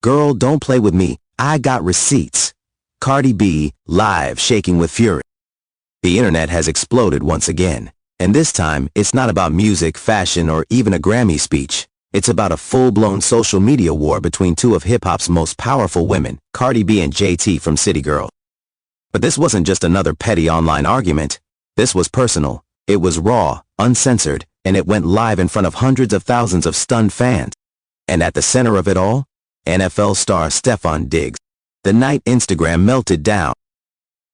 Girl, don't play with me. I got receipts. Cardi B, live, shaking with fury. The internet has exploded once again. And this time, it's not about music, fashion, or even a Grammy speech. It's about a full-blown social media war between two of hip-hop's most powerful women, Cardi B and JT from City Girl. But this wasn't just another petty online argument. This was personal. It was raw, uncensored, and it went live in front of hundreds of thousands of stunned fans. And at the center of it all, NFL star Stefon Diggs. The night Instagram melted down.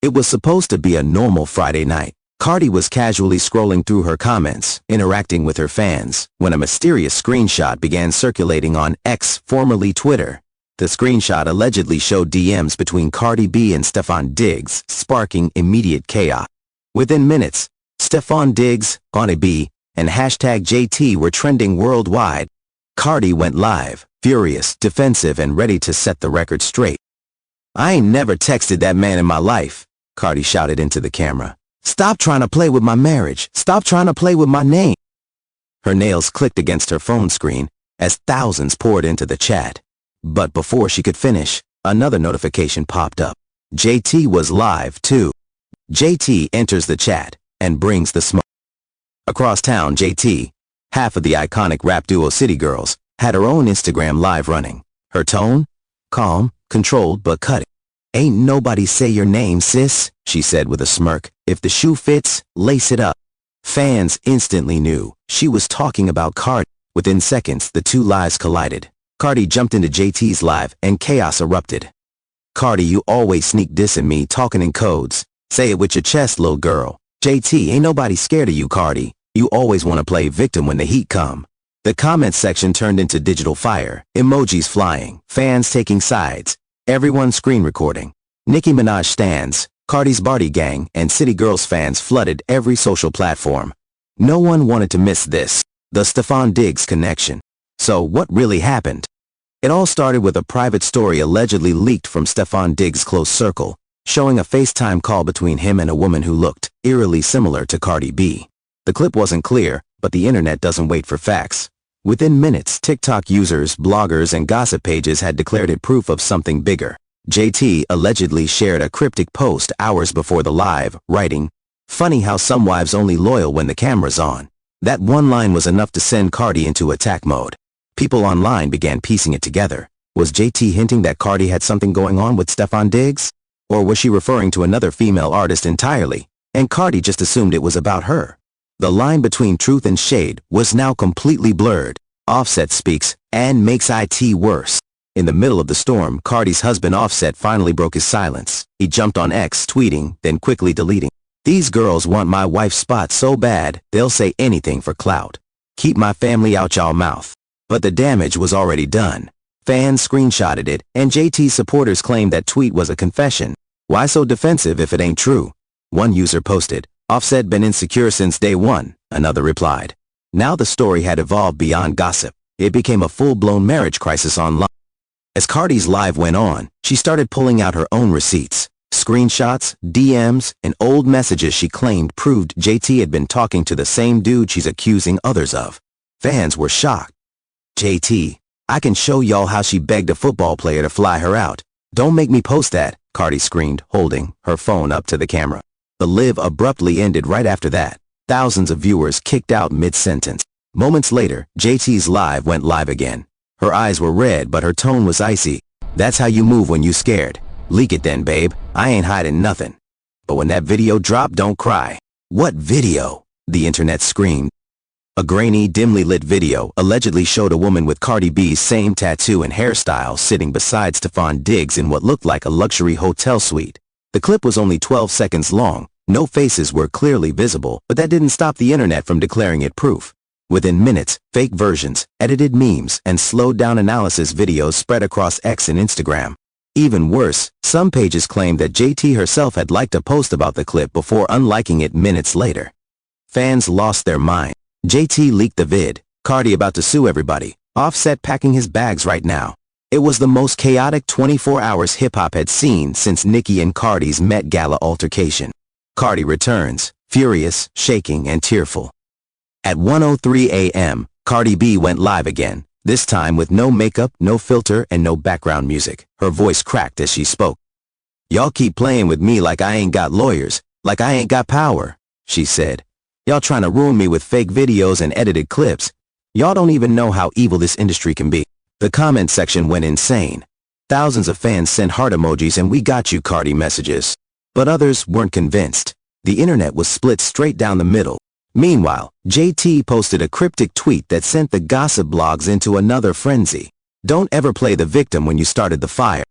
It was supposed to be a normal Friday night. Cardi was casually scrolling through her comments, interacting with her fans, when a mysterious screenshot began circulating on X, formerly Twitter. The screenshot allegedly showed DMs between Cardi B and Stefon Diggs, sparking immediate chaos. Within minutes, Stefon Diggs, Cardi B, and hashtag JT were trending worldwide. Cardi went live, furious, defensive, and ready to set the record straight. "I ain't never texted that man in my life," Cardi shouted into the camera. "Stop trying to play with my marriage. Stop trying to play with my name." Her nails clicked against her phone screen as thousands poured into the chat. But before she could finish, another notification popped up. JT was live too. JT enters the chat and brings the smoke. Across town, JT, half of the iconic rap duo City Girls, had her own Instagram live running. Her tone? Calm, controlled, but cutting. "Ain't nobody say your name, sis," she said with a smirk. "If the shoe fits, lace it up." Fans instantly knew she was talking about Cardi. Within seconds, the two lives collided. Cardi jumped into JT's live and chaos erupted. "Cardi, you always sneak dissing me, talking in codes. Say it with your chest, little girl. JT, ain't nobody scared of you, Cardi. You always want to play victim when the heat come." The comments section turned into digital fire, emojis flying, fans taking sides, everyone screen recording. Nicki Minaj stans, Cardi's Barty gang, and City Girls fans flooded every social platform. No one wanted to miss this, the Stefon Diggs connection. So what really happened? It all started with a private story allegedly leaked from Stefon Diggs' close circle, showing a FaceTime call between him and a woman who looked eerily similar to Cardi B. The clip wasn't clear, but the internet doesn't wait for facts. Within minutes, TikTok users, bloggers, and gossip pages had declared it proof of something bigger. JT allegedly shared a cryptic post hours before the live, writing, "Funny how some wives only loyal when the camera's on." That one line was enough to send Cardi into attack mode. People online began piecing it together. Was JT hinting that Cardi had something going on with Stefon Diggs? Or was she referring to another female artist entirely, and Cardi just assumed it was about her? The line between truth and shade was now completely blurred. Offset speaks and makes it worse. In the middle of the storm, Cardi's husband Offset finally broke his silence. He jumped on X, tweeting, then quickly deleting. "These girls want my wife's spot so bad, they'll say anything for clout. Keep my family out y'all mouth." But the damage was already done. Fans screenshotted it, and JT's supporters claimed that tweet was a confession. "Why so defensive if it ain't true?" One user posted, "Offset been insecure since day one," another replied. Now the story had evolved beyond gossip. It became a full-blown marriage crisis online. As Cardi's live went on, she started pulling out her own receipts. Screenshots, DMs, and old messages she claimed proved JT had been talking to the same dude she's accusing others of. Fans were shocked. "JT, I can show y'all how she begged a football player to fly her out. Don't make me post that," Cardi screamed, holding her phone up to the camera. The live abruptly ended right after that. Thousands of viewers kicked out mid-sentence. Moments later, JT's live went live again. Her eyes were red, but her tone was icy. "That's how you move when you scared. Leak it then, babe. I ain't hiding nothing." But when that video dropped, don't cry. "What video?" the internet screamed. A grainy, dimly lit video allegedly showed a woman with Cardi B's same tattoo and hairstyle sitting beside Stefon Diggs in what looked like a luxury hotel suite. The clip was only 12 seconds long. No faces were clearly visible, but that didn't stop the internet from declaring it proof. Within minutes, fake versions, edited memes, and slowed-down analysis videos spread across X and Instagram. Even worse, some pages claimed that JT herself had liked a post about the clip before unliking it minutes later. Fans lost their mind. JT leaked the vid, Cardi about to sue everybody, Offset packing his bags right now. It was the most chaotic 24 hours hip-hop had seen since Nicki and Cardi's Met Gala altercation. Cardi returns, furious, shaking, and tearful. At 1:03 a.m., Cardi B went live again, This time with no makeup, no filter, and no background music. Her voice cracked as she spoke. "Y'all keep playing with me like I ain't got lawyers, like I ain't got power," she said. "Y'all trying to ruin me with fake videos and edited clips. Y'all don't even know how evil this industry can be." The comment section went insane. Thousands of fans sent heart emojis and "we got you, Cardi" messages. But others weren't convinced. The internet was split straight down the middle. Meanwhile, JT posted a cryptic tweet that sent the gossip blogs into another frenzy. "Don't ever play the victim when you started the fire."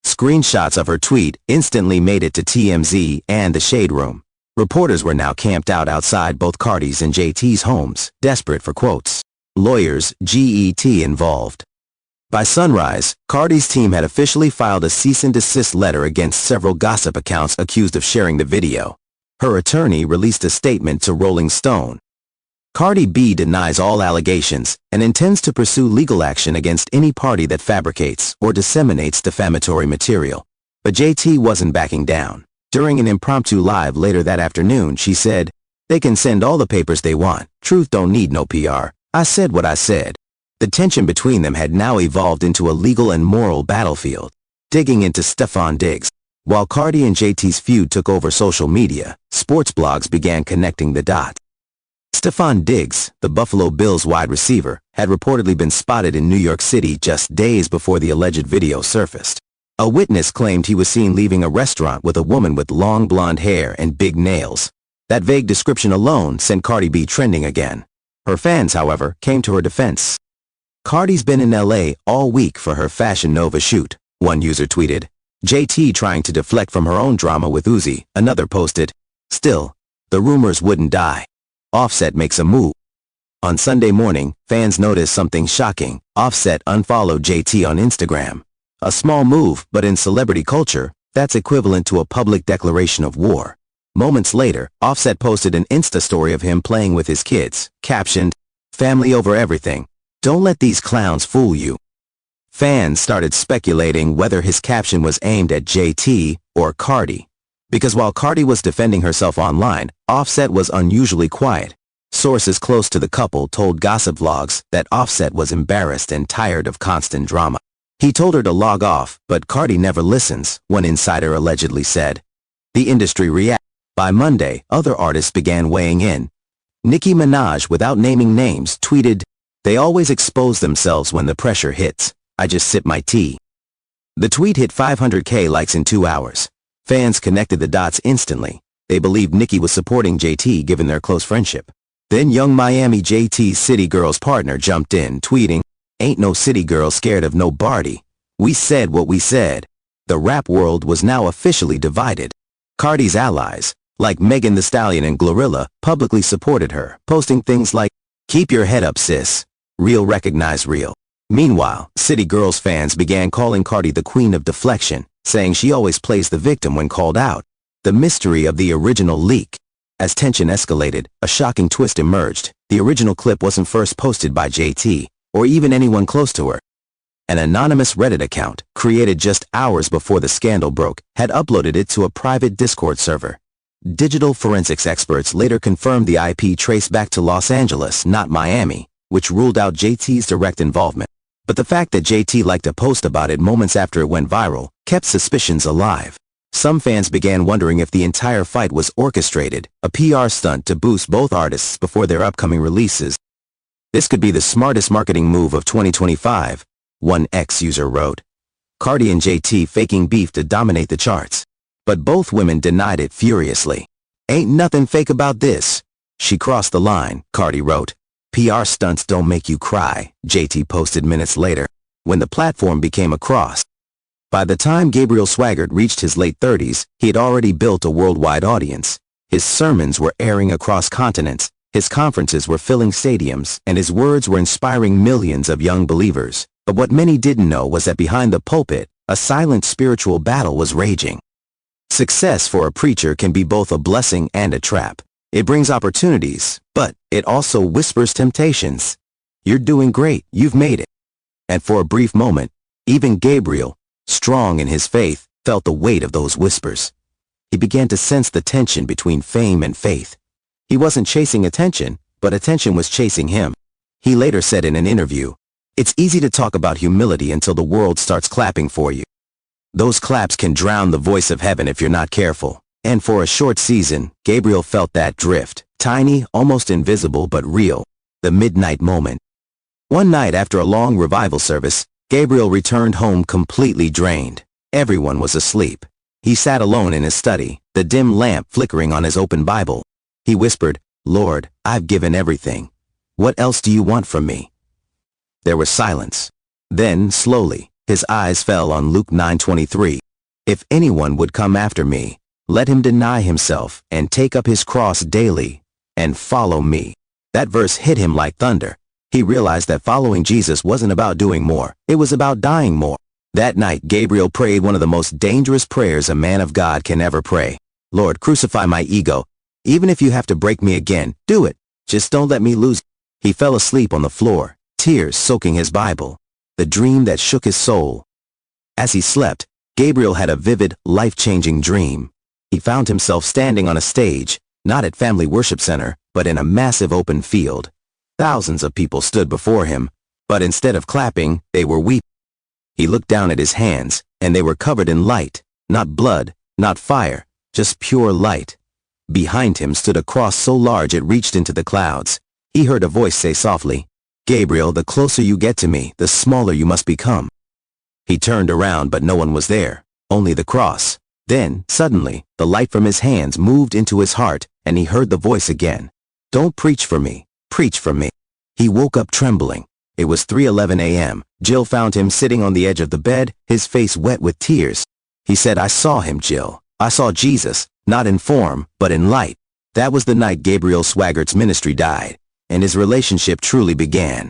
Screenshots of her tweet instantly made it to TMZ and the Shade Room. Reporters were now camped out outside both Cardi's and JT's homes, desperate for quotes. Lawyers, GET involved. By sunrise, Cardi's team had officially filed a cease and desist letter against several gossip accounts accused of sharing the video. Her attorney released a statement to Rolling Stone. Cardi B denies all allegations and intends to pursue legal action against any party that fabricates or disseminates defamatory material. But JT wasn't backing down. During an impromptu live later that afternoon, she said, "They can send all the papers they want. Truth don't need no PR. I said what I said." The tension between them had now evolved into a legal and moral battlefield. Digging into Stefon Diggs. While Cardi and JT's feud took over social media, sports blogs began connecting the dots. Stefon Diggs, the Buffalo Bills wide receiver, had reportedly been spotted in New York City just days before the alleged video surfaced. A witness claimed he was seen leaving a restaurant with a woman with long blonde hair and big nails. That vague description alone sent Cardi B trending again. Her fans, however, came to her defense. "Cardi's been in LA all week for her Fashion Nova shoot," one user tweeted. JT trying to deflect from her own drama with Uzi, another posted. "Still, the rumors wouldn't die. Offset makes a move." On Sunday morning, fans noticed something shocking. Offset unfollowed JT on Instagram. A small move, but in celebrity culture, that's equivalent to a public declaration of war. Moments later, Offset posted an Insta story of him playing with his kids, captioned, "Family over everything. Don't let these clowns fool you." Fans started speculating whether his caption was aimed at JT or Cardi. Because while Cardi was defending herself online, Offset was unusually quiet. Sources close to the couple told gossip vlogs that Offset was embarrassed and tired of constant drama. He told her to log off, but Cardi never listens, one insider allegedly said. The industry reacted. By Monday, other artists began weighing in. Nicki Minaj, without naming names, tweeted, "They always expose themselves when the pressure hits. I just sip my tea." The tweet hit 500K likes in 2 hours. Fans connected the dots instantly. They believed Nicki was supporting JT given their close friendship. Then young Miami JT's City Girls partner jumped in, tweeting, "Ain't no city girl scared of no Barty. We said what we said." The rap world was now officially divided. Cardi's allies, like Megan Thee Stallion and Glorilla, publicly supported her, posting things like, "Keep your head up, sis. Real recognize real." Meanwhile, City Girls fans began calling Cardi the queen of deflection, saying she always plays the victim when called out. The mystery of the original leak. As tension escalated, a shocking twist emerged. The original clip wasn't first posted by JT, or even anyone close to her. An anonymous Reddit account, created just hours before the scandal broke, had uploaded it to a private Discord server. Digital forensics experts later confirmed the IP traced back to Los Angeles, not Miami, which ruled out JT's direct involvement. But the fact that JT liked a post about it moments after it went viral kept suspicions alive. Some fans began wondering if the entire fight was orchestrated, a PR stunt to boost both artists before their upcoming releases. "This could be the smartest marketing move of 2025, one ex-user wrote. Cardi and JT faking beef to dominate the charts. But both women denied it furiously. "Ain't nothing fake about this. She crossed the line," Cardi wrote. "PR stunts don't make you cry," JT posted minutes later, when the platform became a cross. By the time Gabriel Swaggart reached his late 30s, he had already built a worldwide audience. His sermons were airing across continents, his conferences were filling stadiums, and his words were inspiring millions of young believers. But what many didn't know was that behind the pulpit, a silent spiritual battle was raging. Success for a preacher can be both a blessing and a trap. It brings opportunities, but it also whispers temptations. You're doing great, you've made it. And for a brief moment, even Gabriel, strong in his faith, felt the weight of those whispers. He began to sense the tension between fame and faith. He wasn't chasing attention, but attention was chasing him. He later said in an interview, It's easy to talk about humility until the world starts clapping for you. Those claps can drown the voice of heaven if you're not careful. And for a short season, Gabriel felt that drift. Tiny, almost invisible, but real. The midnight moment. One night after a long revival service, Gabriel returned home completely drained. Everyone was asleep. He sat alone in his study, the dim lamp flickering on his open Bible. He whispered, "Lord, I've given everything. What else do you want from me?" There was silence. Then, slowly, his eyes fell on Luke 9:23. "If anyone would come after me, let him deny himself and take up his cross daily and follow me." That verse hit him like thunder. He realized that following Jesus wasn't about doing more. It was about dying more. That night, Gabriel prayed one of the most dangerous prayers a man of God can ever pray. "Lord, crucify my ego. Even if you have to break me again, do it. Just don't let me lose it." He fell asleep on the floor, tears soaking his Bible. The dream that shook his soul. As he slept, Gabriel had a vivid, life-changing dream. He found himself standing on a stage, not at Family Worship Center, but in a massive open field. Thousands of people stood before him, but instead of clapping, they were weeping. He looked down at his hands, and they were covered in light, not blood, not fire, just pure light. Behind him stood a cross so large it reached into the clouds. He heard a voice say softly, "Gabriel, the closer you get to me, the smaller you must become." He turned around, but no one was there, only the cross. Then, suddenly, the light from his hands moved into his heart, and he heard the voice again. "Don't preach for me, preach for me." He woke up trembling. It was 3:11 a.m. Jill found him sitting on the edge of the bed, his face wet with tears. He said, "I saw him, Jill. I saw Jesus, not in form, but in light." That was the night Gabriel Swaggart's ministry died, and his relationship truly began.